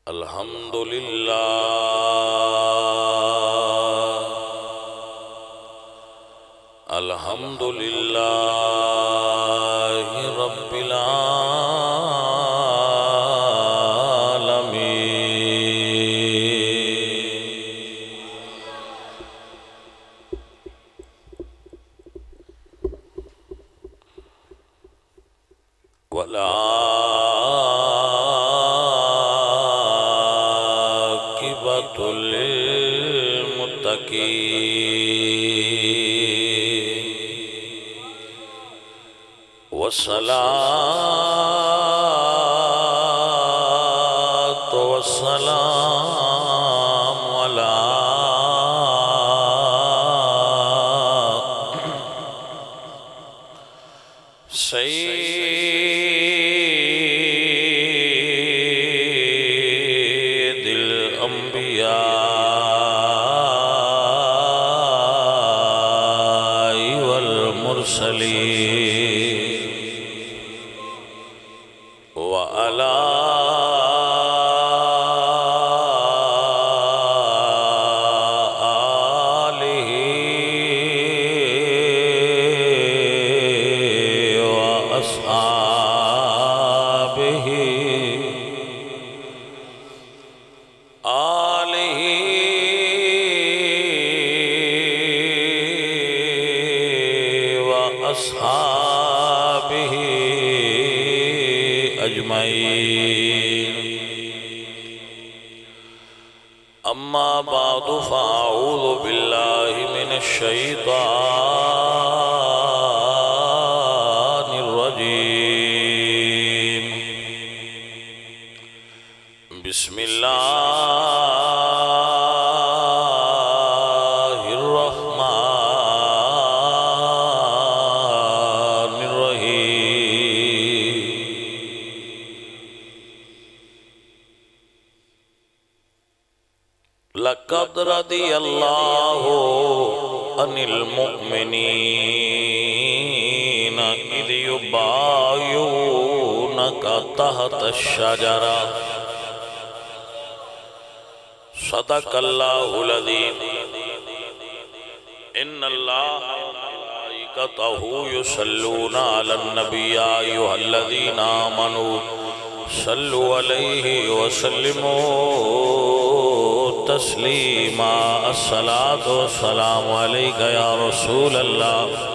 الحمدللہ رب العالمین والعاقبۃ للمتقین والصلاة والسلام على سيد الأنبياء والمرسلين وعلى آله وأصحابه وأصحابه أجمعين أما بعد فأعوذ بالله من الشيطان الرجيم بسم الله الرحمن الرحيم لقد رضي الله عن المؤمنين إذ يبايعونك تحت الشجرة صدق الله العظيم إن الله وملائكته يصلون على النبي يا أيها الذين آمنوا صلوا عليه وسلموا تسليما الصلاة والسلام عليك يا رسول الله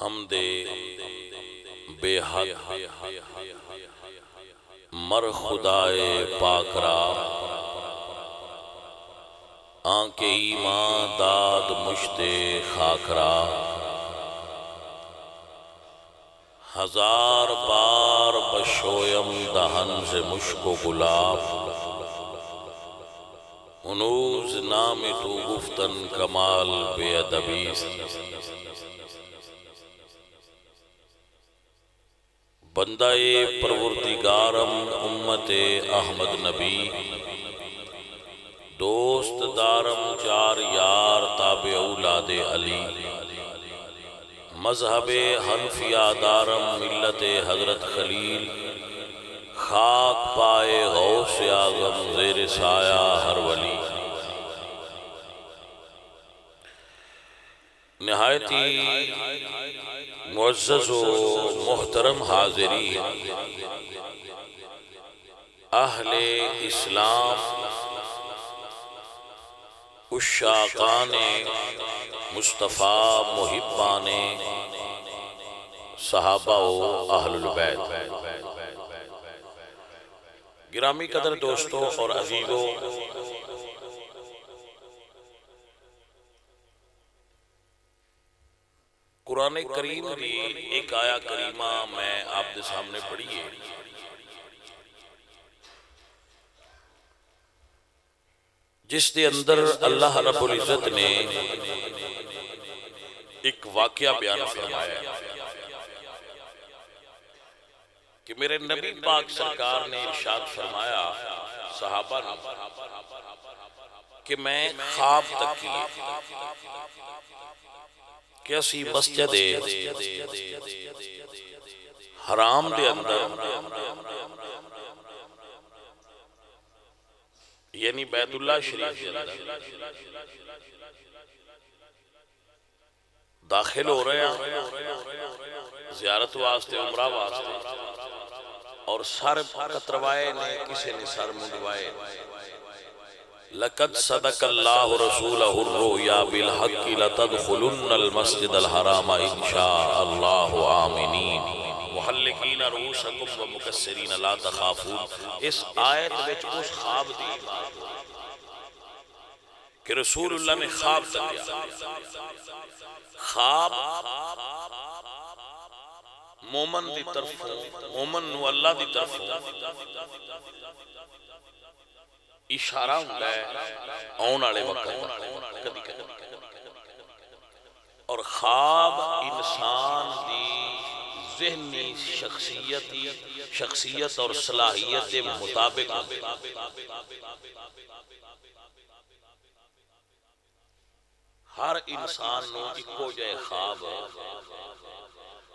حمد بے حد مر خدائے پاک را آنکھ ایمان داد مشت خاک را ہزار بار بشویم دہن سے مشک و گلاب انوز نام تو گفتن کمال بے ادبی بندہ پروردگارم امت احمد نبی دوست دارم چار یار تابع اولاد علی مذہب حنفیہ دارم ملت حضرت خلیل خاک پائے غوث اعظم زیر سایہ ہر ولی نہایتی معزز و محترم حاضرین اہل اسلام عشاقان مصطفیٰ محبان صحابہ و اہل البیت گرامی قدر دوستوں اور عزیزوں قرآن کریم دی ایک آیا کریمہ میں آپ دے سامنے پڑھی ہے جس دے اندر اللہ رب العزت نے ایک واقعہ بیان فرمایا ہے کہ میرے نبی پاک سرکار نے ارشاد فرمایا صحابہ نے کہ میں خواب تک کیے کہ اسی مسجد حرام دے اندر یعنی بیت اللہ شریف کے اندر داخل ہو رہے ہیں زیارت واسطے عمرہ واسطے اور سر کتروائے نے کسی نے سر منڈوائے لَقَدْ صَدَقَ اللَّهُ رَسُولَهُ الرُّؤْيَا بِالْحَقِّ لَتَدْخُلُنَّ الْمَسْجِدَ الْحَرَامَ إِنْ شَاءَ اللَّهُ آمِنِينَ مُحَلِّقِينَ رُؤُوسَكُمْ وَمُقَصِّرِينَ لَا تَخَافُونَ۔ اس آیت وچ اس خواب دی کہ رسول اللہ نے خواب تکیا، خواب مومن دی طرف مومن نو اللہ دی طرف اشارہ ہوندا ہے آن والے وقت کدی کدی اور خواب انسان دی ذہنی شخصیت اور صلاحیت کے مطابق ہر انسان نو اکو جائے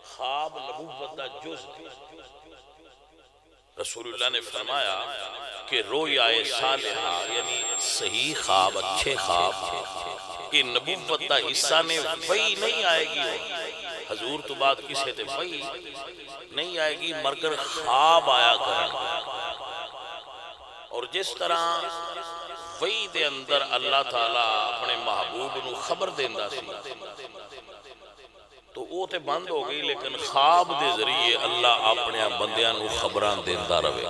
خواب نبوت دا جز رسول اللہ نے فرمایا کہ رویا صالحہ یعنی صحیح خواب اچھے خواب کہ نبوت دا حصہ نے وہی نہیں آئے گی حضور تو بعد کسے تے وہی نہیں آئے گی مگر خواب آیا کریں اور جس طرح وہی دے اندر اللہ تعالیٰ اپنے محبوب نو خبر دیندہ سی تو وہ تے بند ہو گئی لیکن خواب دے ذریعے اللہ اپنے بندیاں نو خبران دیندہ روے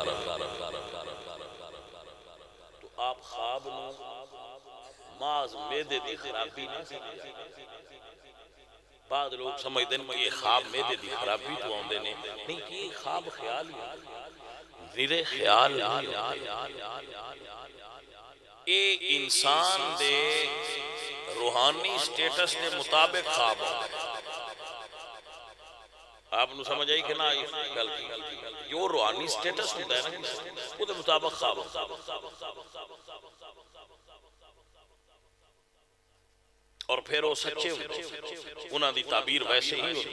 تو آپ خواب نو ماز میدے دی خرابی نہیں سمجھا بعض لوگ سمجھ دیں کہ یہ خواب میدے دی خرابی تو آن دینے نہیں کہ یہ خواب خیال ہی میرے خیال اے انسان دے روحانی سٹیٹس دے مطابق خواب ہوتا ہے آپ نو سمجھ آئی کہ نہ آئی گل کی جو روحانی سٹیٹس ہوتا ہے نا وہ دے مطابق خواب ہوتا ہے اور پھر وہ سچے ہوتے انہاں دی تعبیر ویسے ہی ہوتی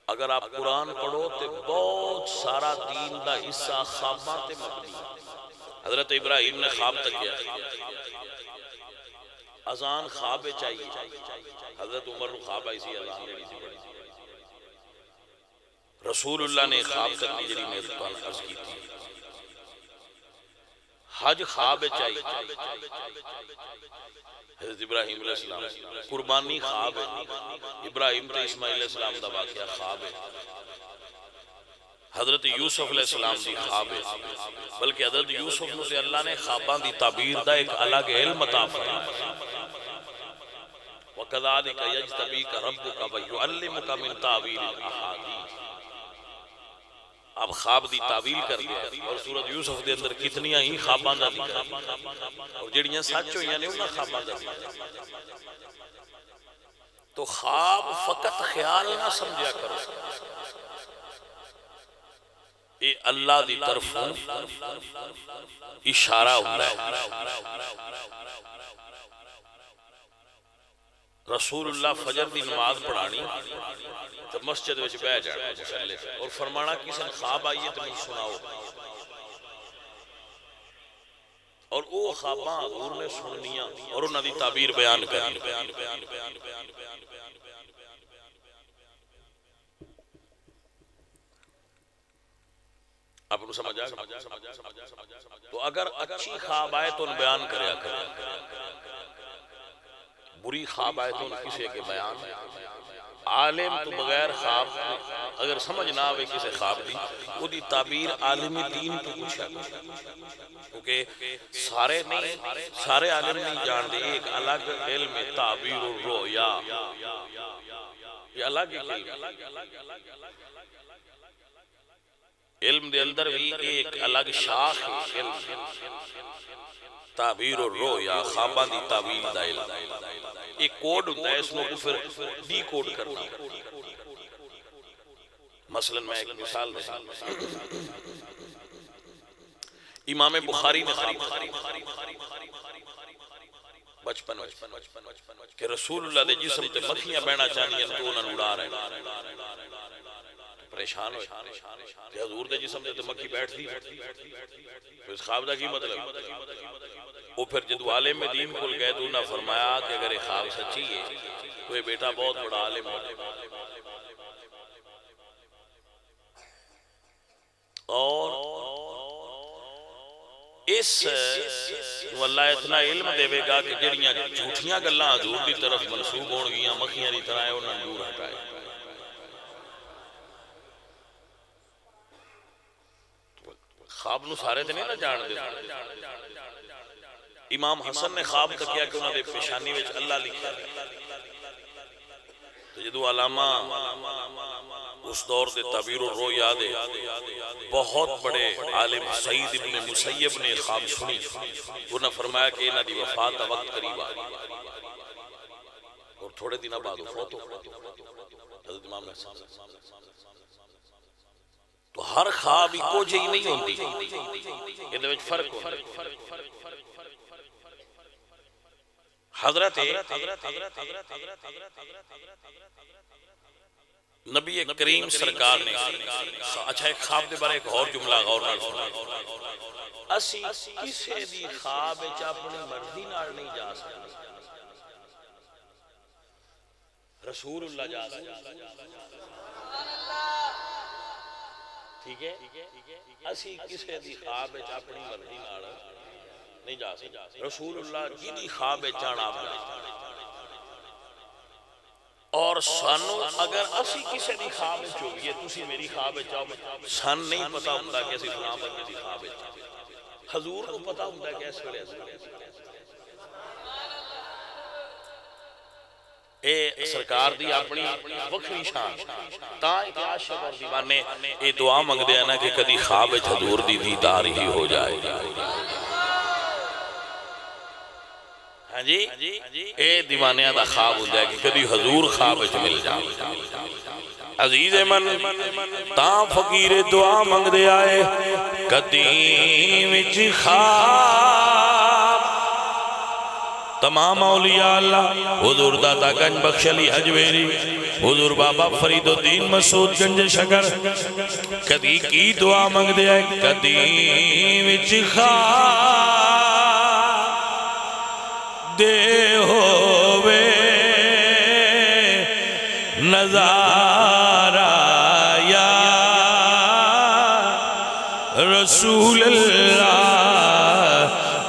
اگر آپ قرآن پڑھو تو بہت سارا دین دا حصہ خواباں تے مبنی حضرت ابراہیم نے خواب تک کیا اذان خواب چاہیے حضرت عمر نے خواب آئی سی اذان لینی سی پڑی رسول اللہ نے خواب تک کی جڑی میں عرض کی تھی حج خواب چاہیے حضرت ابراہیم علیہ السلام قربانی خواب ہے ابراہیم تے اسماعیل علیہ السلام دا واقعہ خواب ہے حضرت یوسف علیہ السلام دی خواب ہے بلکہ حضرت یوسف سے اللہ نے خواباں دی تعبیر دا ایک الگ علم عطا فرمایا وَكَذَلِكَ يَجْتَبِيكَ رَبُّكَ وَيُعَلِّمُكَ مِن تَأْوِيلِ الْأَحَادِيثِ اب خواب دی تعویل کر دیا اور سورۃ یوسف دے اندر کتنیاں ہی خواباں دا ذکر اور جڑیاں سچ ہوئیاں نے انہاں خواباں دا ذکر تو خواب فقط خیال نہ سمجھا کرو اے اللہ دی طرف اشارہ ہوتا ہے رسول اللہ فجر دی نماز پڑھانی تو مسجد وچ بیٹھ جانا مسلے اور فرمانا کسی نے خواب آئیے تو مجھے سناؤ اور وہ خواباں حضور نے سننیاں اور انہاں دی تعبیر بیان کرنی آپ کو سمجھ آگا تو اگر اچھی خواب آئے تو ان بیان کریا کرے بری خواب آئے تو ان کسی کے بیان عالم تو بغیر خواب اگر سمجھ نہ آوے کسی خواب دی وہ دی تعبیر عالمی دین تو پوچھا کیونکہ سارے عالم نہیں جان دے ایک الگ علم تعبیر الرؤیا یہ الگ علم علم دے اندر بھی ایک الگ شاخ ہے علم تعبیر الرؤیا خواباں دی تعویل دا علم ایک کوڈ ہوتا ہے اس کو پھر ڈی کوڈ کرنا مثلا میں ایک مثال دیں امام بخاری نے بچپن کہ رسول اللہ دے جسم تے مکھیاں بہنا چاہنیاں تو انہاں اڑا رہے پریشان ہوئے کہ حضور دے جسم تے مکھی بیٹھ دی اس خواب دا کی مطلب وہ پھر جدو عالم دین کھل گئے تو انہاں فرمایا کہ اگر یہ خواب سچی ہے تو یہ بیٹا بہت بڑا عالم ہے اور اس واللہ اتنا علم دے گا کہ جڑیاں جھوٹیاں گلاں حضور دی طرف منسوب ہون گیاں مکھیاں دی طرح انہاں دور ہٹائے خواب نو سارے تے نہیں نہ جان دے امام حسن نے خواب تکیا کہ انہوں نے پیشانی وچ اللہ لکھا تو جدو علامہ اس دور دے تعبیر الرؤیا دے بہت بڑے عالم سعید ابن مسیب نے خواب سنی انہوں نے فرمایا کہ انہاں دی وفات دا وقت قریب آ اور تھوڑے دن بعد وفات ہو حضرت امام حسن تو ہر خواب کو جہی نہیں ہوندی یہ دے وچ فرق ہوندی حضرت نبی کریم سرکار نے اچھا ایک خواب دے بارے ایک اور جملہ غور نال سنا اسی کسے دی خواب وچ اپنی مرضی نال نہیں جا سکتے رسول اللہ جا سکتے ٹھیک ہے اسی کسے دی خواب وچ اپنی مرضی نال نہیں جا سکتے رسول اللہ جنی خواب وچ جانا آپ جا اور سانو اگر اسی کسے دی خواب وچ ہوئیے تسی میری خواب وچ آؤ سان نہیں پتا ہوندا کہ اسی فلاں بندے دی خواب وچ حضور کو پتا ہوندا کہ اس ویلے اے سرکار دی اپنی وکھری شان تاں کہ عاشق اور دیوانے اے دعا منگدے ہیں نا کہ کدی خواب وچ حضور دی دیدار ہی ہو جائے ہاں جی اے دیوانیاں دا خواب ہوندا ہے کہ کدی حضور خواب وچ مل جائے عزیز من تاں فقیر دعا منگدے آئے کدی وچ خواب تمام اولیاء اللہ حضور داتا گنج بخش علی حجویری حضور بابا فرید الدین مسعود گنج شکر کدی کی دعا منگدے آئے کدی وچ خواب دے ہووے نظارہ یا رسول اللہ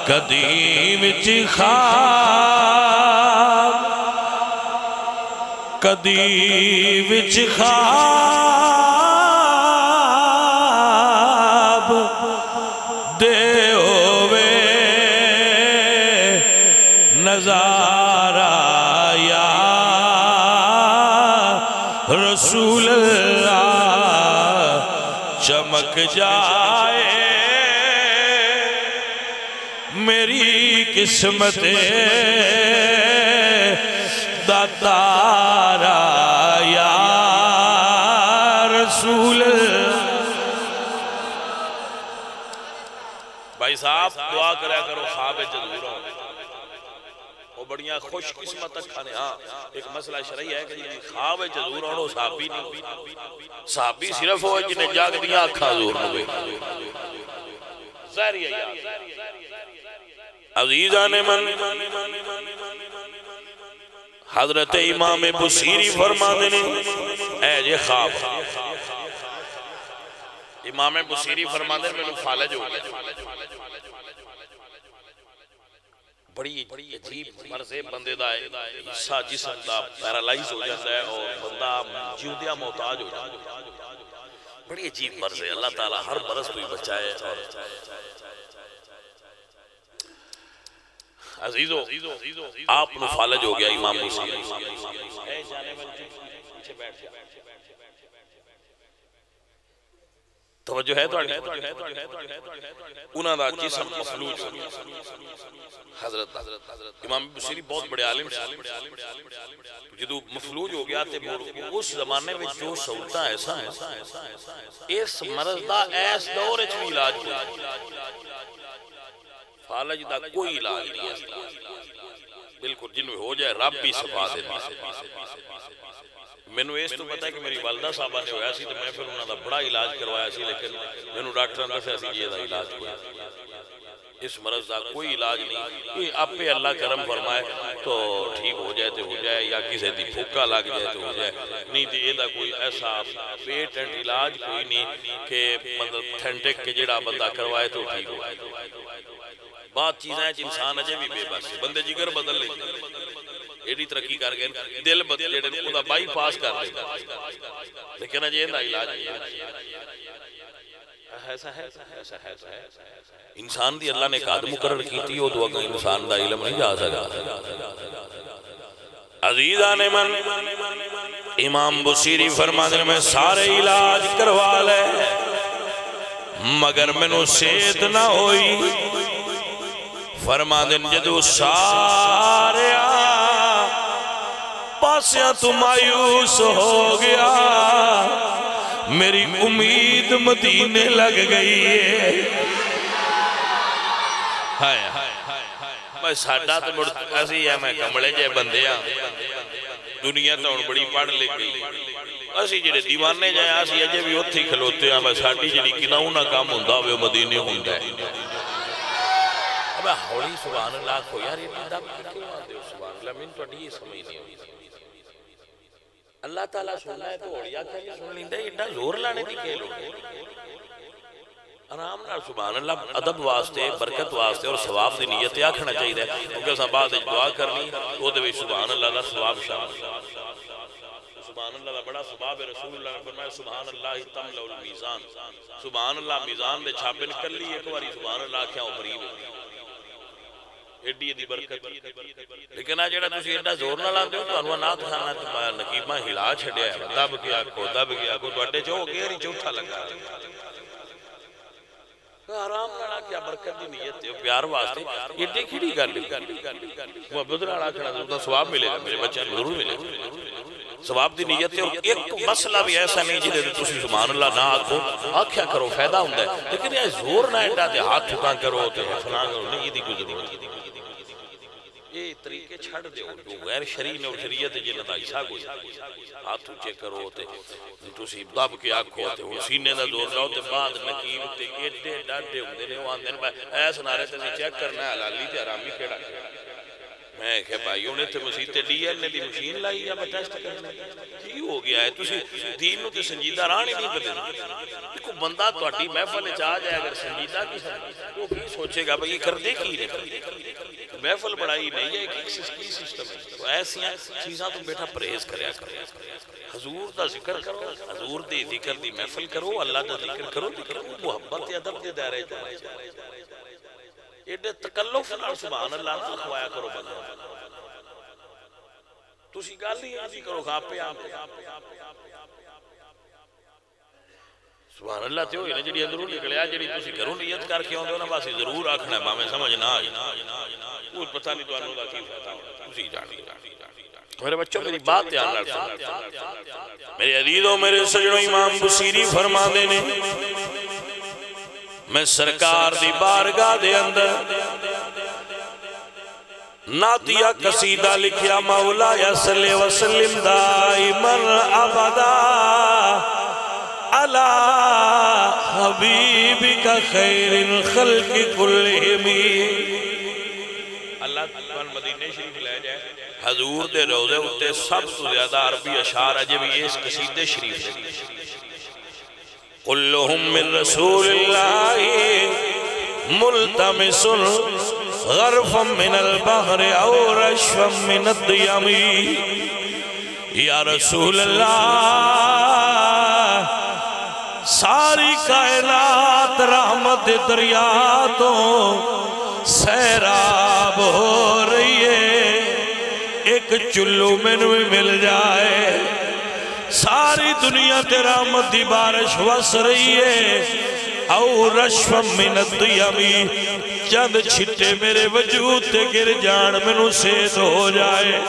کدی وچ خواب کدی وچ خواب دے ہووے نظارہ یا رسول اللہ چمک جائے میری قسمت دا تارا یا رسول اللہ بھائی صاحب دعا کریا کرو خواب جذور ہوں وہ بڑیاں خوش قسمت تک کھانے ہاں ایک مسئلہ شرعی ہے کہ خواب جذور ہوں صحابی نہیں صحابی صرف ہو جنہیں جاگ دیا اکھا حضور ہوئے ظاہری ہے عزیزان من حضرت امام بصیری فرما دینے اے جے خواب امام بصیری فرما دینے میں فالج ہو گئے بڑی عجیب مرضے بندے دا حصہ جسم دا پیرالائز ہو جاتا ہے اور بندہ جیودیا محتاج ہو جاتا ہے بڑی عجیب مرضے اللہ تعالیٰ ہر مرض کو ہی بچائے اور عزیزو آپ نو فالج ہو گیا امام بصیری اے جانے من پیچھے بیٹھ جا توجہ ہے تو انہاں دا جسم مفلوج ہو گیا حضرت امام بصیری بہت بڑے عالم جدو مفلوج ہو گیا تے اس زمانے میں جو سہولتاں ایسا ہے اس مرض دا ایس دور وچ بھی علاج کوئی فالج دا کوئی علاج نہیں ہے بالکل جن میں ہو جائے رب بھی شفا دے میں نے اس تو پتا ہے کہ میری والدہ صاحبہ نے ہویا سی تو میں پھر انہوں نے بڑا علاج کروایا سی لیکن میں نے ڈاکٹر نے دسیا سی یہ دا علاج کوئی اس مرض دا کوئی علاج نہیں یہ آپ پہ اللہ کرم فرمائے تو ٹھیک ہو جائے تو ہو جائے یا کسی دی پھوکا لگ جائے تو ہو جائے نہیں تو یہ دا کوئی ایسا پیٹنٹ علاج کوئی نہیں کہ مطلب تھینٹک کے جڑا بندہ کروائے تو ٹھیک ہو بات چیزیں ہیں انسان اجے بھی بے بس بندے جگر بدل لیں ایڈی ترقی کر گئے دل بدلے خدا بائی پاس کر لے لیکن اجے دا علاج ایسا ہے انسان دی اللہ نے قادم مقرر کی تھی وہ تو اگر انسان دا علم نہیں جا سکا عزیزان من امام بصیری فرماتے ہیں میں سارے علاج کروا لے مگر میں نو صحت نہ ہوئی فرماتے ہیں جدو سارے پاسیاں تو مایوس ہو گیا میری امید مدینے لگ گئی ہے میں ساڑھا تو ایسی ہے میں کمڑے جائے بندے ہیں دنیا تو ان بڑی پڑھ لے گئی ایسی جڑے دیوانے جائیں ایسی اجے بھی اتھی کھلوتے ہیں میں ساڑھی جڑی کناؤں نہ کام ہوندہ ہوئے مدینے ہوندہ ہے اب ہوڑی سبحان اللہ کو یار یہ پیدا کیوں آتے ہو سبحان اللہ من تو اڈی سمجھ نہیں ہوئی اللہ تعالیٰ سننا ہے تو اوڑیا کیا یہ سن لیندے اتنا زور لانے دی کہہ لو آرام نہ سبحان اللہ ادب واسطے برکت واسطے اور ثواب دی نیت آکھنا چاہیے کیونکہ اس بعد دعا کرنی وہ دے سبحان اللہ دا ثواب شامل سبحان اللہ دا بڑا ثواب ہے رسول اللہ نے فرمایا سبحان اللہ تملأ المیزان سبحان اللہ میزان دے چھاپن کر لی ایک باری سبحان اللہ کیا اوپری ہوئی ایڈی دی برکت لیکن آج جڑا تسی ایڈا زور نہ لاندے ہو تو انہوں نات خانہ تو نقیبہ ہلا چھڑیا ہے دب گیا کو تو اڈے جو گئے نہیں چوٹھا لگا آرام نہ کیا برکت دی نیت ہے پیار واسطے ایڈے کھڑی کر لی وہ بدرہ رہا کھڑا تو ثواب ملے گا میرے بچے ضرور ملے گا ثواب دی نیت ہے اور ایک مسئلہ بھی ایسا نہیں جی دے تسی سبحان اللہ نہ آکھو آکھیا کرو فائدہ ہوندہ ہے لیکن یہ زور نہ ایڈا دے ہاتھ چھکا کرو تو فلان کرو نہیں یہ دی کوئی ضرورت یہ طریقے چھڑ دے جو غیر شرعی نے اور شریعت جنہ دا حصہ کوئی ہاتھ اچھے کرو تے تسی دب کے آکھو تے سینے دا زور لاؤ تے بعد نقیب تے ایڈے ڈاڈے ہوندے نے وہ آندے نے ایس نارے تے چیک کرنا ہے حلالی تے حرامی کیڑا میں کہ بھائیوں نے تے مسیح تے ڈی ایل نے دی مشین لائی یا ٹیسٹ کرنے کی ہو گیا ہے تسی دین نو تے سنجیدہ رہا نہیں بدلنا دیکھو بندہ تہاڈی محفل وچ آ جائے اگر سنجیدہ کی وہ کی سوچے گا بھئی یہ کر دے کی نہیں محفل بڑائی نہیں ہے ایک سسٹم ہے ایسی چیزاں تو بیٹا پریز کریا کرو حضور دا ذکر کرو حضور دی ذکر دی محفل کرو اللہ دا ذکر کرو محبت ادب دے دائرے ایڈے تکلف نال سبحان اللہ نہ خوایا کرو بندہ تسی گل ہی ایسی کرو کھاپے آپ سبحان اللہ تے ہوئی نا جڑی اندروں نکلیا جڑی تسی گھروں نیت کر کے ہوندے ہو نا بس ضرور آکھنا ہے باویں سمجھ نہ آئی کوئی پتہ نہیں تو دا کی فائدہ تسی جانی میرے بچوں میری بات دھیان نال سنو میرے عزیزوں میرے سجنوں امام بصیری فرماندے نے میں سرکار دی بارگاہ دے اندر ناتیہ قصیدہ لکھیا مولا یا صلی وسلم دائماً ابدا علی حبیبک خیر الخلق کلہم اللہ تعالیٰ مدینہ شریف لے جائے حضور دے روضے اتے سب سے زیادہ عربی اشعار اجے بھی اس قصیدے شریف سے کلہم من رسول اللہ ملتمس غرفا من البحر او رشفا من الدیم یا رسول اللہ ساری کائنات رحمت دریا تو سیراب ہو رہی ہے ایک چلو میں مل جائے ساری دنیا تے رحمت دی بارش وس رہی ہے او رشفم من الدیمی چند چھٹے میرے وجود تے گر جان منو سید ہو جائے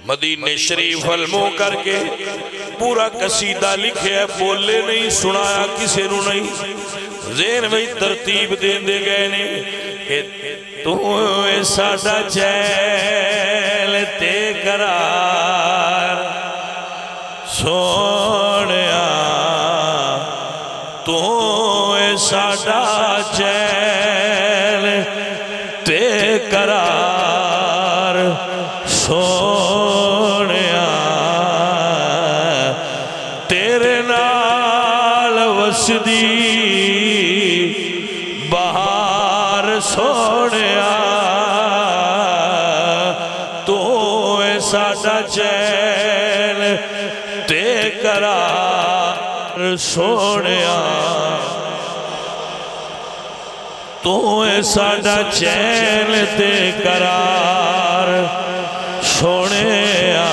مدینہ شریف المو کر کے پورا قصیدہ لکھے ہے بولے نہیں سنایا کسی نو نہیں ذہن میں ترتیب دین دے گئے نے کہ تو اے ساڑا چیل تے قرار سونیا تو اے ساڑا چیل تے قرار سونیا تیرے نال وسدی بہار سونیا تو اے ساڑا چیل تے قرار سونیا تو اے ساڑا چیل تے قرار سونیا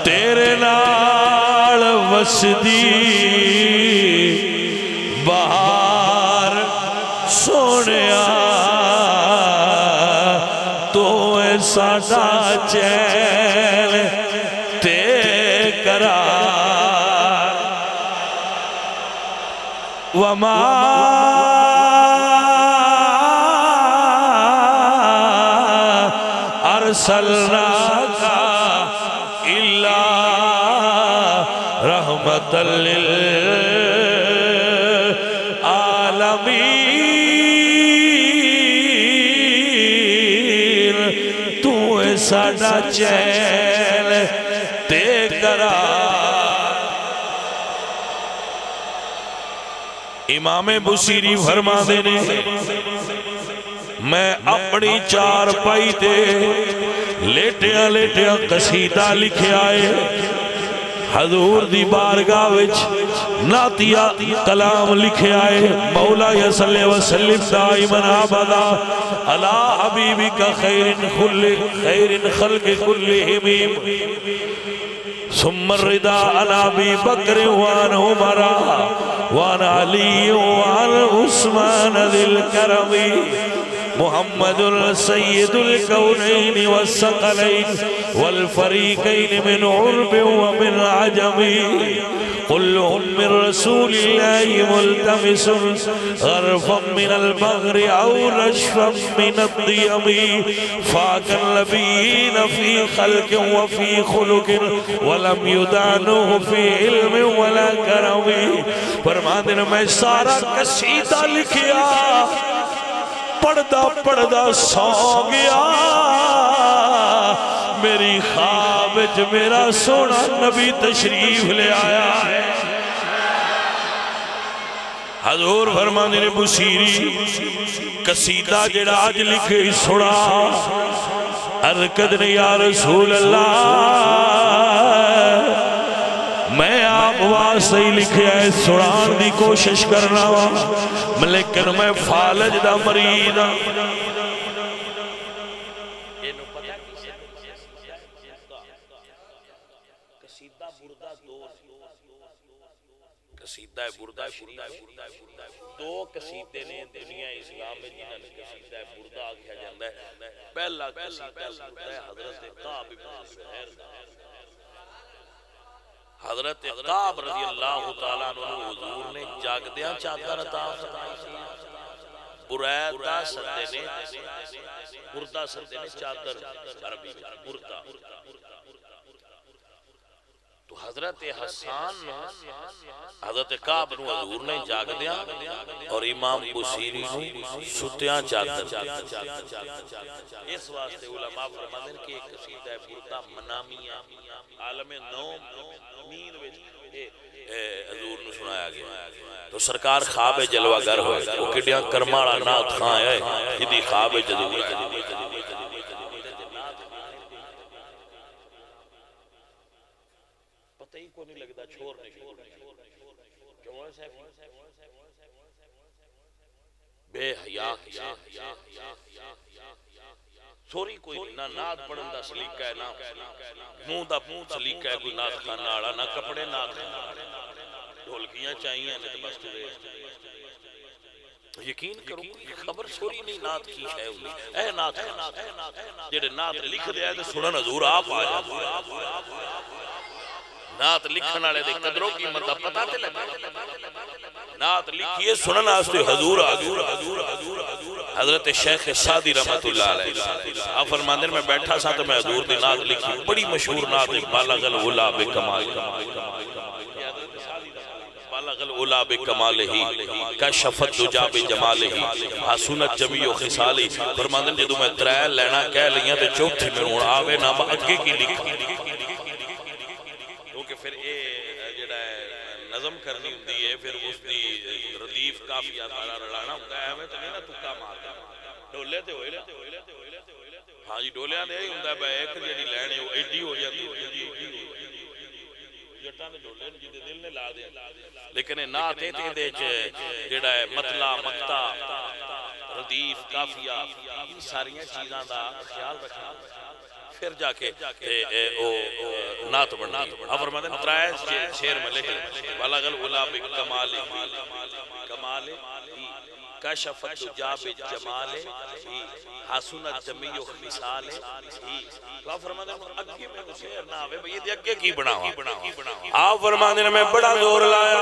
تیرے نال وسدی بہار سونیا تو اے ساڑا چیل تے قرار وما ارسلناک الا رحمت للعالمین تو اے ساڑا چیل تے قرار امام بصیری فرما دینے میں اپنی چار پائی تے لیٹیا لیٹیا قصیدہ لکھے آئے حضور دی بارگاہ وچ ناتیہ کلام لکھے آئے مولا یا صلی وسلم دائما آبادا علی حبیبک خیر خلق کلہم ثم الرضا علی ابی بکر وان عمر وان علی وان عثمان ذی الکرم محمد سید الکونین والثقلین والفریقین من عرب ومن عجم كلهم من رسول الله ملتمس غرفا من البغر أو رشفا من الضيم فاك النبيين في خلق وفي خلق ولم يدانوه في علم ولا كرم فرماتے ہیں میں سارا قصیدہ لکھیا پڑھدا پڑھدا سو گیا میری خواب وچ میرا سونا نبی تشریف لے آیا ہے حضور فرمانے نے بصیری قصیدہ جڑا آج لکھے سنا ارکد نے یا رسول اللہ میں آپ واسطے ہی لکھے ہے سنان دی کوشش کرنا وا لیکن میں فالج دا مرید قصیدہ بردہ شریف دو قصیدے نے دنیا اسلام میں جنہاں نے قصیدہ بردہ آگیا جاندہ ہے پہلا قصیدہ بردہ ہے حضرت قعب بن زہیر حضرت قعب رضی اللہ تعالیٰ عنہ حضور نے جاگ دیا چادر عطا فرمائی بریدہ سدے نے بردہ سدے نے چادر عربی بردہ تو حضرت حسان حضرت قعب نو حضور نے جاگ دیا اور امام بصیری نو ستیاں چادر اس واسطے علماء فرماتے ہیں کہ ایک قصیدہ بردہ منامیہ عالم نوم نیند حضور نے سنایا گیا تو سرکار خواب جلوہ گر ہوئے وہ کڈیاں کرماڑا نات خان ہے جدی خواب جلوہ ہے پتہ ہی کو نہیں لگتا چھوڑنے کیوں ہے صاحب بے حیاء سوری کوئی نہیں، نہ نعت پڑھن دا سلیقہ ہے، نہ منہ دا سلیقہ ہے کوئی نعت خانہ والا، نہ کپڑے نعت خانہ والا، ڈھولکیاں چاہیے نے تو بس ترے یقین کرو یہ خبر سوری نہیں نعت کی ہے ہوئی اے نعت خان جڑے نعت لکھ دیا تو سنن حضور آپ آ جائے، نعت لکھن والے دے قدروں کی مدہ پتہ تے لگا، نعت لکھیے سنن واسطے حضور آ گئے۔ حضرت شیخ سعدی رحمت اللہ علیہ آپ فرماندے میں بیٹھا سا تو میں حضور دی نعت لکھی، بڑی مشہور نعت بالغ العلا بکمال، بالغ العلا بکمالہ کشف الدجا بجمالہ حسنت جمیع خصالہ۔ فرماندے جدوں میں ترے لینا کہہ لیاں تے چوتھی میں ہن آوے نہ اگے کی لکھی، کیونکہ پھر اے جڑا ہے نظم کرنی ہوندی ہے، پھر اس دی ردیف کافیہ سارا رلانا ہوندا ہے، ایویں تے نہیں نہ تکا مار ڈولے تے ہوئے نا، ہاں جی ڈولیاں دے ہی ہوندا ہے بھائی ایک جڑی لین ہے وہ ایڈی ہو جاتی ہے، جٹاں دے ڈولے جدے دل نے لا دے، لیکن نعت تے دے جڑا ہے مطلع مقطع ردیف کافیہ ان ساریاں چیزاں دا خیال رکھنا پھر جا کے نعت بننا۔ آپ فرماتے ہیں ترائے شیر میں لکھ بالغ العلا بکمالہ کمالہ کشف الدجا بجمالہ حسنت جمیع خصالہ۔ تو آپ فرماتے ہیں اگے میں شیر نہ آوے بھئی یہ اگے کی بناوا، آپ فرماندے نے میں بڑا زور لایا،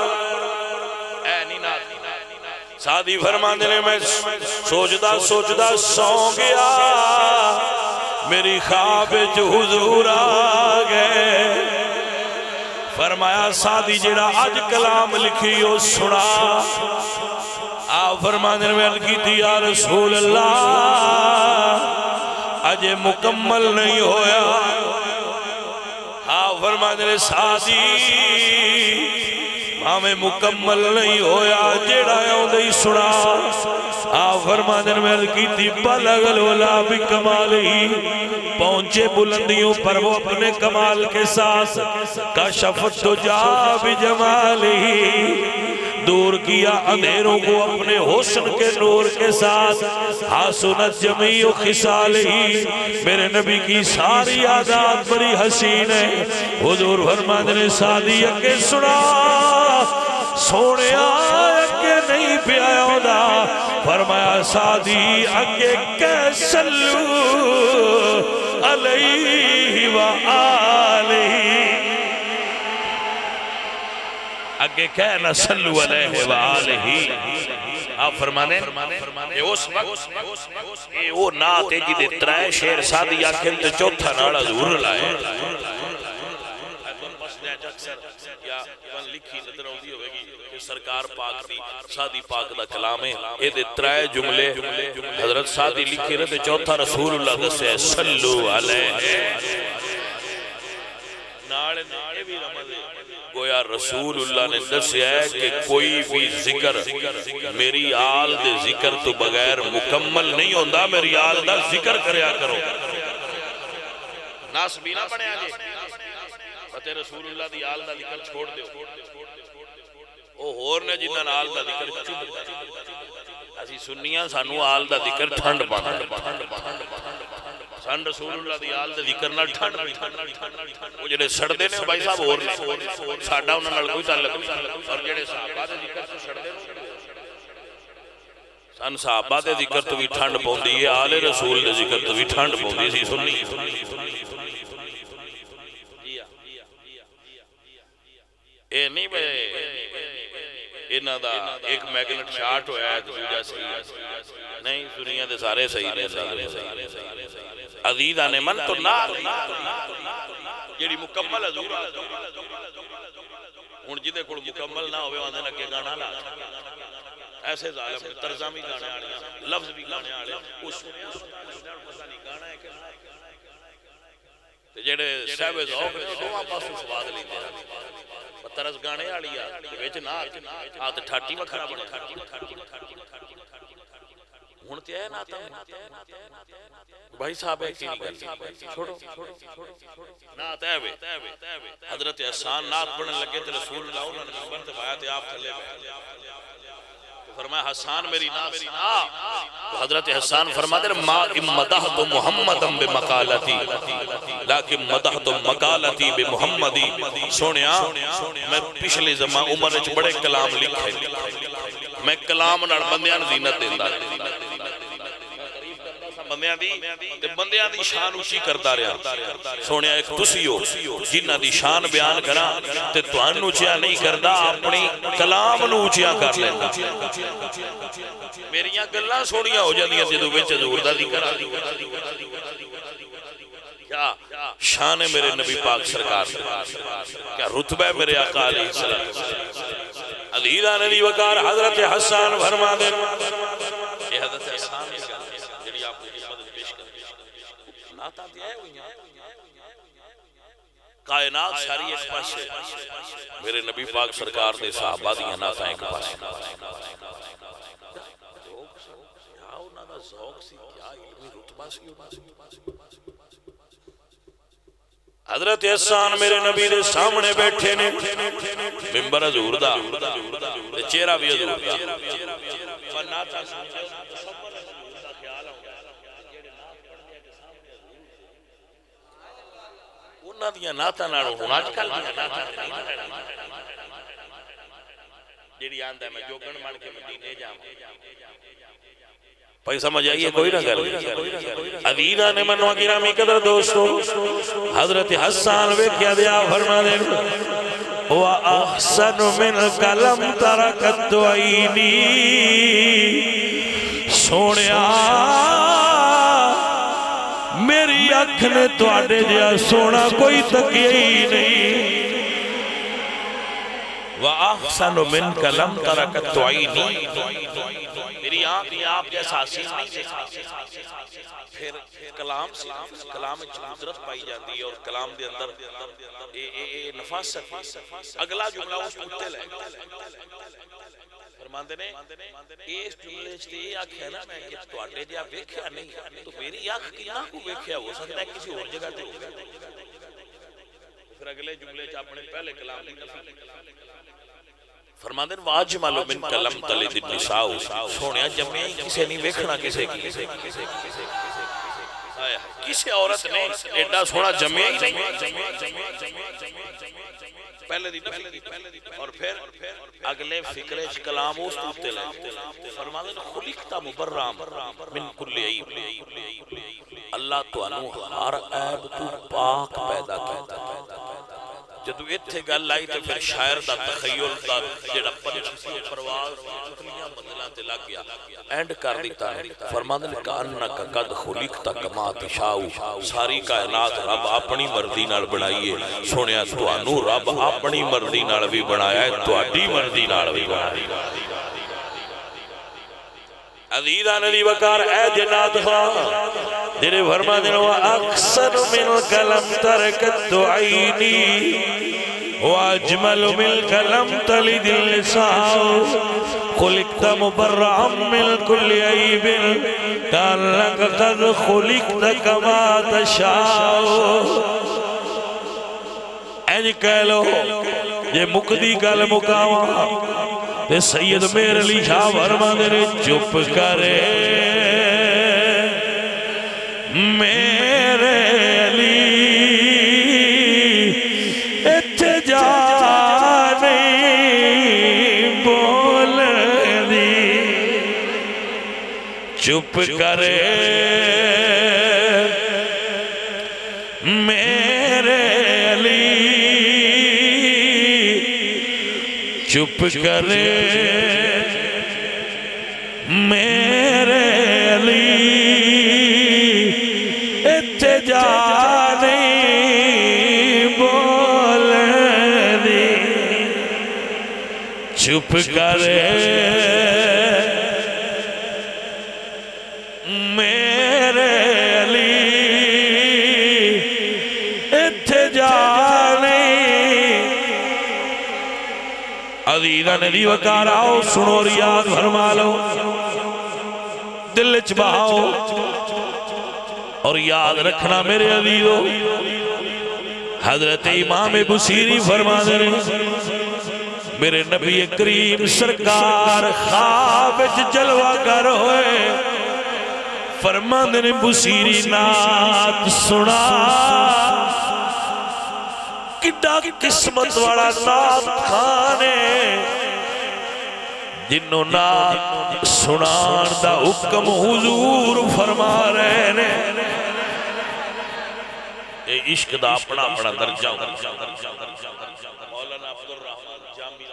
اے نہیں نعت سعدی فرماندے نے میں سوچدا سوچدا سو گیا، میری خواب جو حضور آ گئے۔ فرمایا سعدی جڑا اج کلام لکھی او سنا، آپ فرماندے میں عرض کی تھی یا رسول اللہ اجے مکمل نہیں ہویا۔ آپ فرماندے میں سعدی ہمیں مکمل نہیں ہویا جیڑا ہے اندھائی سنا۔ آپ فرماندے میں عرض کی تھی بالغ العلا بکمالہ، پہنچے بلندیوں پر وہ اپنے کمال کے ساتھ، کشف الدجا بجمالہ، دور کیا اندھیروں کو اپنے حسن کے نور کے ساتھ، حسنت جمیع خصالہ، میرے نبی کی ساری عادات بڑی حسین ہے۔ حضور فرماندے نے سعدی اکے سنا سونے آئے نہیں پیایا ہودا، فرمایا سعدی اکے کہ صلو علیہ وآلہ، اگے کہنا صلو علیہ وآلہ۔ آپ فرمانے اس وقت اے وہ نعت ہے جدے ترائے شیر سعدی آکھیں تو چوتھا ناڑا ضرور لائے، لکھی نظر ہوتی ہوئے گی کہ سرکار پاک دی سعدی پاک دا کلام ہے، اے دے ترائے جملے حضرت سعدی لکھی رہتے چوتھا رسول اللہ دسے صلو علیہ۔ ناڑے بھی رمض ہے گویا رسول اللہ نے دسیا ہے کہ کوئی بھی ذکر میری آل دے ذکر تو بغیر مکمل نہیں ہوندہ، میری آل دا ذکر کریا کرو، ناس بھی نہ بنے آجے فتح رسول اللہ دی آل دا ذکر چھوڑ دے او ہور نے جنہاں آل دا ذکر چھوڑ دے، اسی سنیاں سانو آل دا ذکر ٹھنڈ باندھ سان رسول اللہ دی آل دا ذکر نہ ٹھنڈ وہ جڑے سڑ دے نے بھائی صاحب اور ساڑھا انہاں نال کوئی تعلق اور جڑے صحابہ دے ذکر تو سڑ دے سان صحابہ دے ذکر تو بھی ٹھنڈ پوندی ہے، آل رسول دے ذکر تو بھی ٹھنڈ پوندی سی سنی۔ اے نہیں بھئی انہاں دا ایک میگنٹ شارٹ ہویا ہے دوجہ صحیح نہیں، دنیا دے سارے صحیح نے عزیزہ نے من تو نار جیڑی مکمل حضور ہون جدے کوڑ مکمل نہ ہوئے واندے لگے گانا لا ایسے ظالم ترزامی گانے آڑے لفظ بھی گانے آڑے اس گانا ہے کہ جیڑے صاحب ذوق نے دوہاں پاسو سواد لیتے ہیں ترز گانے آڑیا ویچ نہ آتے ٹھاٹی وکھرا بڑے ہونتے ہیں ناتا بھائی صاحب ہے کی نہیں چھوڑو نات ہے حضرت احسان نات پڑھنے لگے تھے رسول اللہ انہوں نے نمبر تبایا تھے آپ تھلے فرمایا حسان میری نام سنا. تو حضرت حسان فرماتے ہیں ما مدحت محمدم بمقالتی لیکن مدحت مقالتی بمحمدی. سونیا میں پچھلے زمان عمر اچھ بڑے کلام لکھے, میں کلام نال بندیاں زینت دیندہ بندیاں دی شان اچھی کرتا رہا. سونے ایک تسی ہو جنہ دی شان بیان کرا تے توان اچھیا نہیں کردا, اپنی کلام نو اچھیا کر لینا. میریاں گلاں سونیاں ہو جاندیاں جدوں وچ حضور دا ذکر آ کیا شان ہے میرے نبی پاک سرکار, کیا رتبہ ہے میرے آقا علیہ السلام. علیہ نبی وقار حضرت حسان فرما دے. یہ حضرت حسان جڑی آپ کو مدد پیش کر ناتا دیا ہے ہوئی کائنات ساری ایک پاس ہے, میرے نبی پاک سرکار دے صحابہ دیا ناتا ایک پاس ہے. حضرت حسان میرے نبی دے سامنے بیٹھے نے, ممبر حضور دا چہرہ بھی حضور دا. انہاں دیا ناتا ناڑو ہونا چکل جیڑی آندہ ہے میں جو گن مان کے مدینے جاؤں پائی سمجھ آئیے کوئی نہ کر. عزیزہ نے منوہ گرامی قدر دوستو, حضرت حسان وے کیا دیا فرما دے وَأَحْسَنُ مِنْكَ لَمْ تَرَكَتْ عَيْنِي. سونیا میری اکھ نے تو آڑے دیا سونا کوئی تکیہ ہی نہیں. وَأَحْسَنُ مِنْكَ لَمْ تَرَكَتْ عَيْنِي. میری آنکھ نے آپ جیسا حسین نہیں دیکھا. پھر کلام میں قدرت پائی جاتی ہے اور کلام دے اندر نفاست. اگلا جملہ اس پوچھتے لے فرماندے نے اس جملے سے یہ آنکھ ہے نا میں کہ تو آٹے دیا ویکھیا نہیں, تو میری آنکھ کی نہ کو ویکھیا ہو سکتا ہے کسی اور جگہ دے. پھر اگلے جملے سے اپنے پہلے کلام دی نفی فرماندے واجمل من کلم تلد النساء. سونیا جمعی کسے نہیں ویکھنا کسے کی کسے عورت نے ایڈا سونا جمعی نہیں پہلے دی اور پھر اگلے فکرے کلام اس توتے لے فرماندے خلقتا مبرام من کل عیب. اللہ تو انو ہر عیب تو پاک پیدا کرتا. جدو اتھے گل لائی تو پھر شاعر دا تخیل دا جڑا پنچھی پرواز چکلیاں بدلان تے لگ گیا اینڈ کر دیتا ہے. فرماندن کانکا قد خلقتا کما تشاؤ. ساری کائنات رب اپنی مردی نال بنائیے. سونیا تو انو رب اپنی مردی نال بھی بنایا ہے, تو اڈی مردی نال بھی بنایا. عزیزہ نبی وقار اے جنات خواہ جنہیں فرما دینا اکثر من کلم ترکت عینی واجمل من کلم تلد اللسان خلقت مبرعا من کل عیب کانک قد خلقت کما تشاؤ. اینج کہہ لو یہ مقدی کل مقاوہ سید میرے علی شاہ فرما دے چپ کرے میرے علی اتھے جانے بول دی. چپ کرے میرے علی چپ کرے میرے علی اتھے جانے بول دی. چپ کرے میرے علی اتھے جانے. عزیزہ نبی وقار آؤ سنو ریاض فرما لو دل چباؤ اور یاد رکھنا میرے عزیزو. حضرت امام بصیری فرما دے میرے نبی کریم سرکار خواب جلوہ گر ہوئے فرماندے نے بصیری نات سنا کڈا قسمت والا نات خانے جنہوں نات سنان دا حکم حضور فرما رہے نے اے عشق دا اپنا اپنا درجہ مولانا عبدالرحمن جامی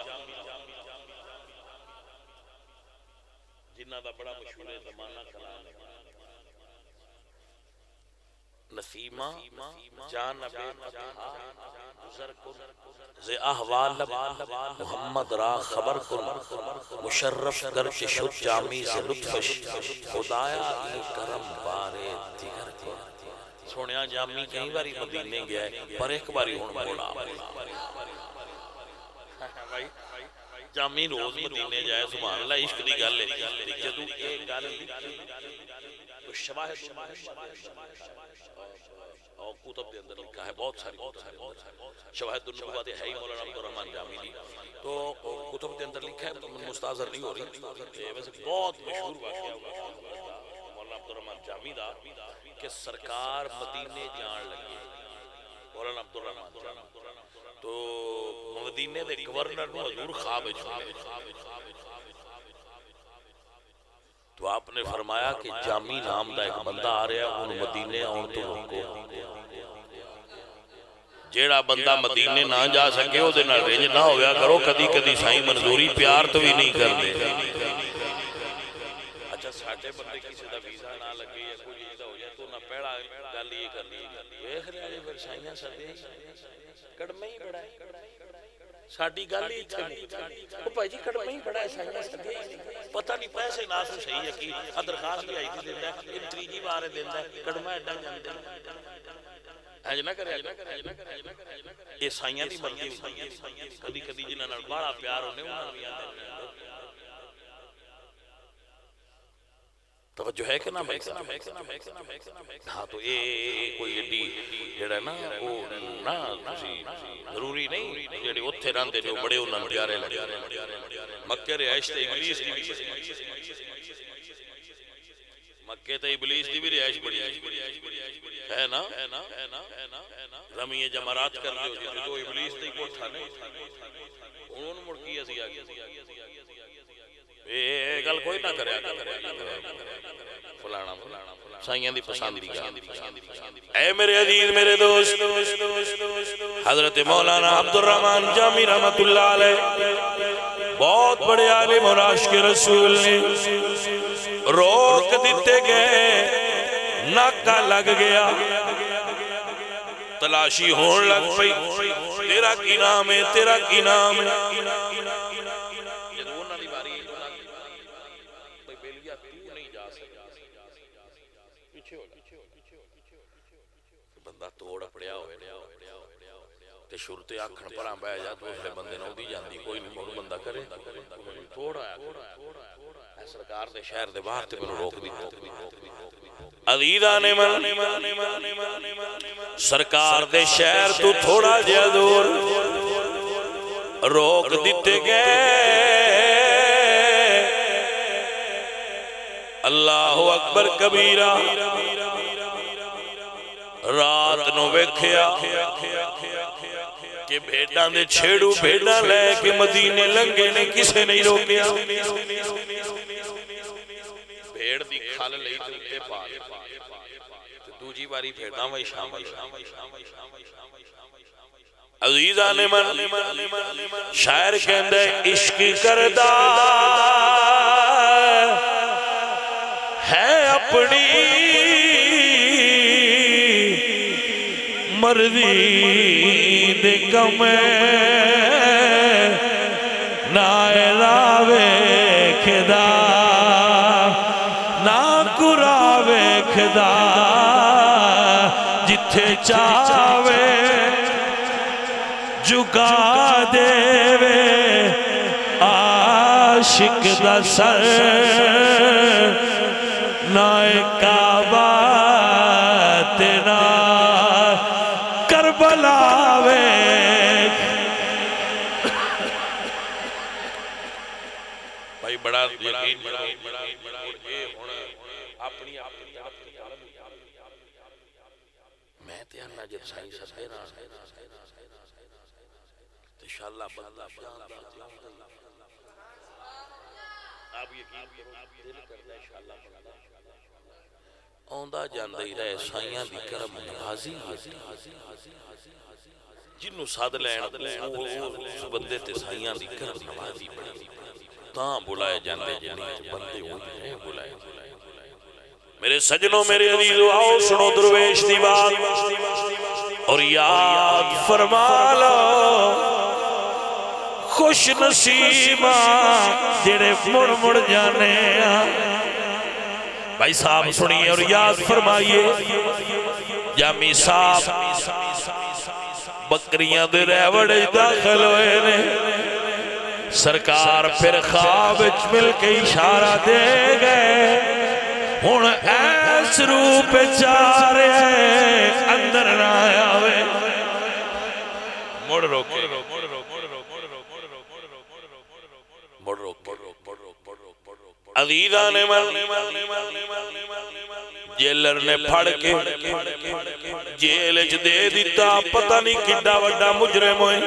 جنہ دا بڑا مشہور زمانہ کلام نسیمہ جانب فتحہ گزر کن زی احوال محمد را خبر کن مشرف گرچ شد جامی سے لطفش خدایا ای کرم بارے دیگر کن سونیا جامی کہیں باری مدینے گیا ہے پر ایک باری ہون مولا جامی روز مدینے جائے سبحان اللہ عشق دی گل ہے جدو ایک گل تو شواہد اور کتب دے اندر لکھا ہے بہت ساری شواہد النبوات ہے ہی مولانا عبدالرحمن جامی دی تو کتب دے اندر لکھا ہے مستحضر نہیں ہو رہی ویسے بہت مشہور واقعہ مولانا عبدالرحمن جامی دا کہ سرکار مدینے جان لگے مولانا عبدالرحمن جامی تو مدینے دے گورنر نو حضور خواب چھوڑے تو آپ نے فرمایا کہ جامی نام دا ایک بندہ آ رہا ہے ان مدینے آن تو روکو جیڑا بندہ مدینے نہ جا سکے وہ دینا رینج نہ ہویا کرو کدی کدی سائیں منظوری پیار تو بھی نہیں کر دے اچھا ساٹھے بندے کسی دا ویزا نہ لگے یا کوئی ایسا ہو جائے تو نہ پیڑا گل یہ کر لی ویکھ رہے ہیں پھر سائیاں سدے کڑمے ہی بڑا ہے ساڑی گل ہی تھے وہ بھائی جی کڑمے ہی بڑا ہے سائیاں سدے پتہ نہیں پیسے ناسو صحیح ہے کہ درخواست بھی آئی تھی دیندہ ہے ان تریجی بارے دیندہ ہے کڑمہ ایڈا جاندے ہے نہ کرے یہ سائیاں دی مرضی کدی کدی جنہاں نال بڑا پیار ہونے انہاں بھی آندے توجہ ہے کہ نہ بھائی ہاں تو یہ کوئی ایڈی جڑا نا وہ نا ضروری نہیں جڑے اتھے رہندے جو بڑے انہاں نوں پیارے لگے مکے رہائش تے ابلیس دی مکے تے ابلیس دی بھی رہائش بڑی ہے نا رمی جمرات کر لے جو ابلیس دی کوٹھا نہیں انہوں نے مڑ کیا سی آگے اے گل کوئی نہ کرے فلانا سائیاں دی پسند دی گل اے میرے عزیز میرے دوست حضرت مولانا عبدالرحمن جامی رحمت اللہ علیہ بہت بڑے عالم اور عاشق رسول نے روک دیتے گئے ناکا لگ گیا تلاشی ہون لگ پئی تیرا کی نام ہے تیرا کی نام ہے بندہ توڑ پڑیا ہوئے تے شرطے آکھن پرام بے جا تو اسے بندے نو دی جاندی کوئی نہیں موڑ بندہ کرے توڑ آیا سرکار دے شہر دے باہر تے میں روک دی عزیزانے من سرکار دے شہر تو تھوڑا جیا دور روک دیتے گئے اللہ اکبر کبیرہ رات نو ویکھیا کہ بھیڑاں دے چھیڑو بھیڑاں لے کے مدینے لنگے نے کسے نہیں روکیا بھیڑ دی کھال لئی تے پار دوجی باری بھیڑاں وہی شامل عزیزان من شاعر کہندے عشق کردہ ہے اپنی مرضی دے کمیں نائراوے کھدا ناکراوے کھدا جتھے چاہوے جگا دے وے عاشق دا سر نائے کعبہ تینا کربلا وے بڑا یقین اپنی میں تے انا جب سائیں سدے نا تے انشاءاللہ بندہ آپ یقین کرو دل کردا ہے انشاءاللہ بندہ آندا جاندا ہی رہے سائیاں دی کرم نوازی جنوں سد لین اس بندے تے سائیاں دی کرم نوازی بڑی تاں بلائے جاندے جنہیں بندے ہوئی ہیں بلائے میرے سجنوں میرے عزیزو آؤ سنو درویش دی بات اور یاد فرما لو خوش نصیباں جڑے مڑ مڑ جانے بھائی صاحب سنیے اور یاد فرمائیے جامی صاحب بکریاں دے ریوڑے داخل ہوئے نے سرکار پھر خواب مل کے اشارہ دے گئے ہن ایس روپ چارے اندر نہ آوے مڑ روکے عزیزہ نے جیلر نے پھڑ کے جیلچ دے دیتا پتہ نہیں کڈا وڈا مجرم ہوئے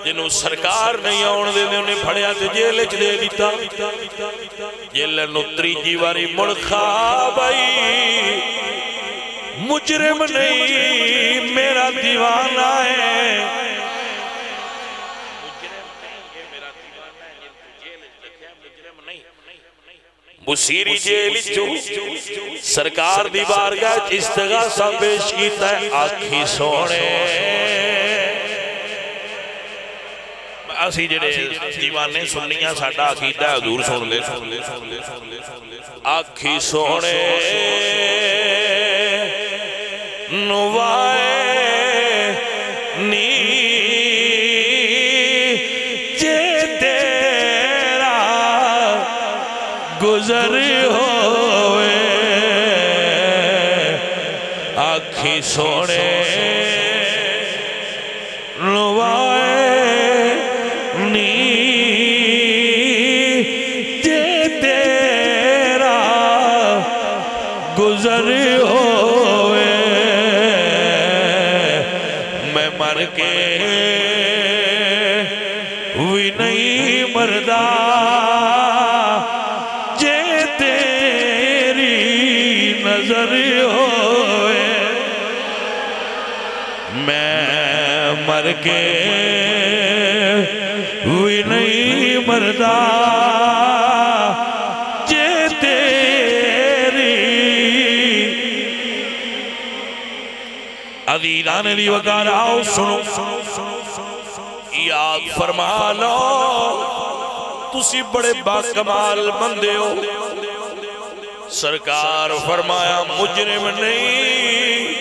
جنہوں سرکار نہیں آن دے انہیں پھڑیا تے جیلچ دے دیتا جیلر نو تریجی واری مڑ خواب آئی مجرم نہیں میرا دیوانہ ہے بصیری جیل جو سرکار دی بارگاہ استغاثہ پیش کیتا ہے آنکھی سونے اسی جڑے دیوانے سننیاں ساڑھا عقیدہ حضور سن لے آنکھی سونے نوائے نی گزر ہوئے آنکھی سونے روائے نی جے تیرا گزر ہوئے میں مر کے ہوئی نہیں مردہ نظر ہوئے میں مر کے ہوئی نہیں مردہ جے تیری عزیزان دی وقار آؤ سنو یاد فرما لو تسی بڑے باکمال بندے ہو سرکار فرمایا مجرم نہیں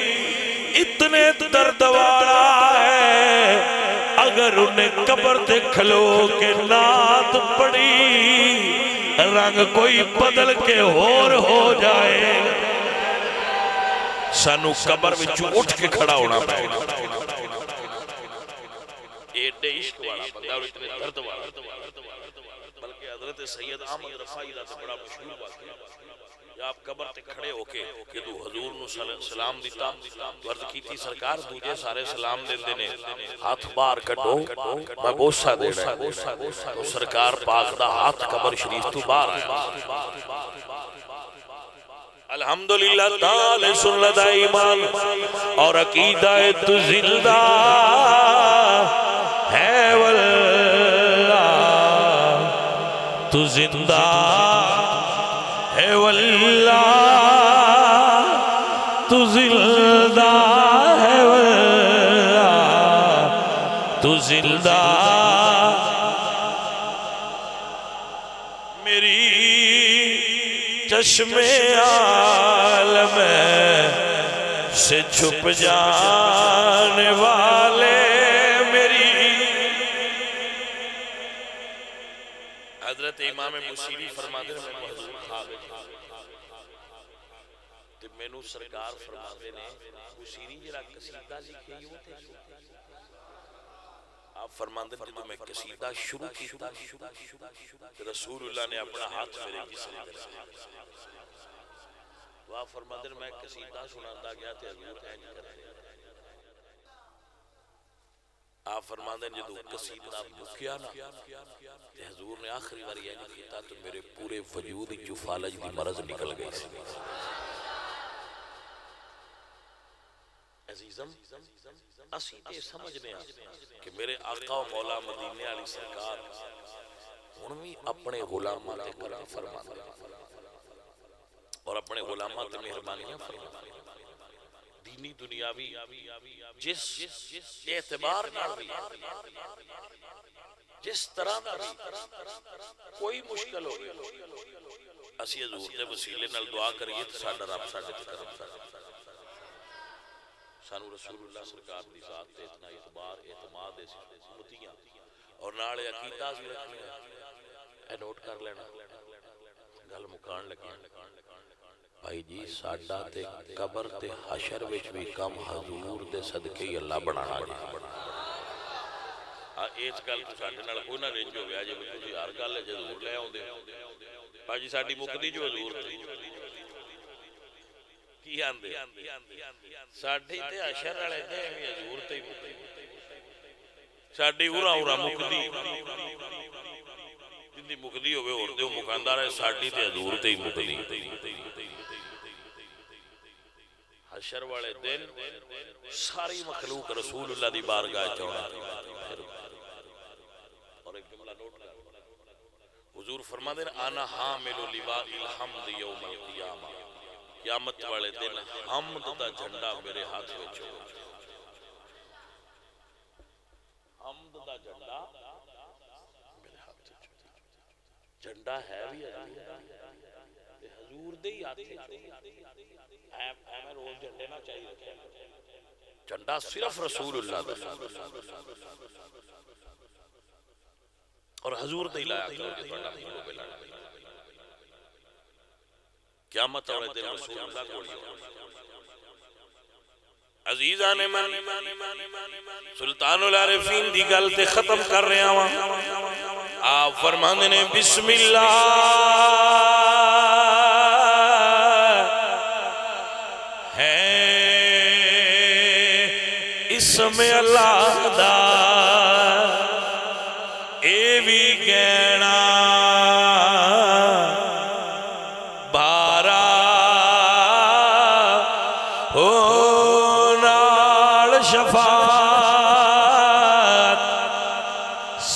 اتنے درد والا ہے اگر انہیں قبر تے کھلو کے نعت پڑی رنگ کوئی بدل کے اور ہو جائے سانو قبر وچوں اٹھ کے کھڑا ہونا پڑے ایڈے عشق والا بندہ اور اتنے درد والا بلکہ حضرت سید احمد رفاعی دا بڑا مشہور بات ہے آپ قبر تے کھڑے ہو کے کہ تو حضور نو سلام دیتا تو عرض کی تھی سرکار دوجے سارے سلام دیتے نے ہاتھ بار کٹو میں بوسہ دینا تو سرکار پاک دا ہاتھ قبر شریف تو بار آیا الحمدللہ تعالی سنت ایمان اور عقیدہ تو زندہ ہے واللہ تو زندہ ہے واللہ تو زندہ ہے واللہ تو زندہ میری چشم عالم سے چھپ جانے والے میری حضرت امام بصیری فرماتے ہیں مینو سرکار فرماتے نے بصیری جڑا قصیدہ لکھے یوں تے آپ فرماندے جدو میں قصیدہ شروع کیتا رسول اللہ نے اپنا ہاتھ میرے جسم پر رکھا وہ فرماندے میں قصیدہ سناندا گیا تے حضور اینج کرتے آپ فرماندے جدو قصیدہ مکیا نا تے حضور نے آخری بار یہ نہیں کیتا تو میرے پورے وجود جو فالج دی مرض نکل گئی سی عزیزم اسی تے سمجھنے کہ میرے آقا و مولا مدینے علی سرکار انہوں اپنے غلامات کرم فرمانے اور اپنے غلامات مہربانیاں فرمانے دینی دنیاوی جس اعتبار نال بھی جس طرح بھی کوئی مشکل ہو گیا اسی حضور دے وسیلے نال دعا کریے تو ساڈا رب ساڈے تے کرم فرمائے سانو رسول اللہ سرکار دی ذات تے اتنا اعتبار اعتماد امتیاں اور نال عقیدہ بھی رکھنے اے نوٹ کر لینا گل مکان لگی بھائی جی ساڈا تے قبر تے حشر وچ بھی کم حضور دے صدقے ہی اللہ بنانا جی اس گل تو ساڈے نال کوئی نہ رنج ہو گیا جی تسی ہر گل ہے حضور لے اوندے بھائی جی ساڈی مکدی جو حضور تے کی آندے ساڈی تے حشر والے تے حضور تے ساڈی اورا مکدی جندی مکدی ہوے اور دے مکاندا رہے ساڈی تے حضور تے ہی مکدی حشر والے دن ساری مخلوق رسول اللہ دی بارگاہ چوڑا اور ایک جملہ نوٹ کر حضور فرماتے ہیں انا حامل لواء الحمد یوم القیامہ قیامت والے دن حمد دا جھنڈا میرے ہاتھ میں چھوڑا حمد دا جھنڈا میرے ہاتھ میں چھوڑا جھنڈا ہے بھی حضور دے ہی ہاتھ میں چھوڑا ہمیں روز جھنڈے نہ چاہیے جھنڈا صرف رسول اللہ دا اور حضور دے لایا قیامت والے دن رسول اللہ کو عزیزان من سلطان العارفین دی گل تے ختم کر رہے ہیں آپ فرماندے نے بسم اللہ ہے اسم اللہ دا اے بھی کہنا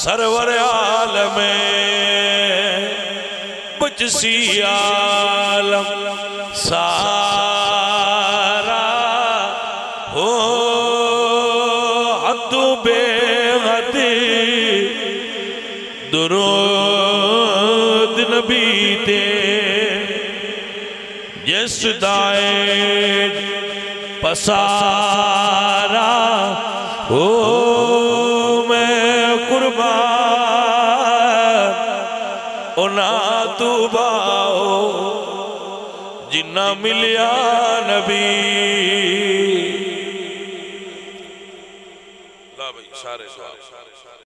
سرور عالم بجسی عالم سارا ہو حد بے حد درود نبی تے جس دائے پسارا ہو تو باؤ جنہ ملیا نبی لا بھائی سارے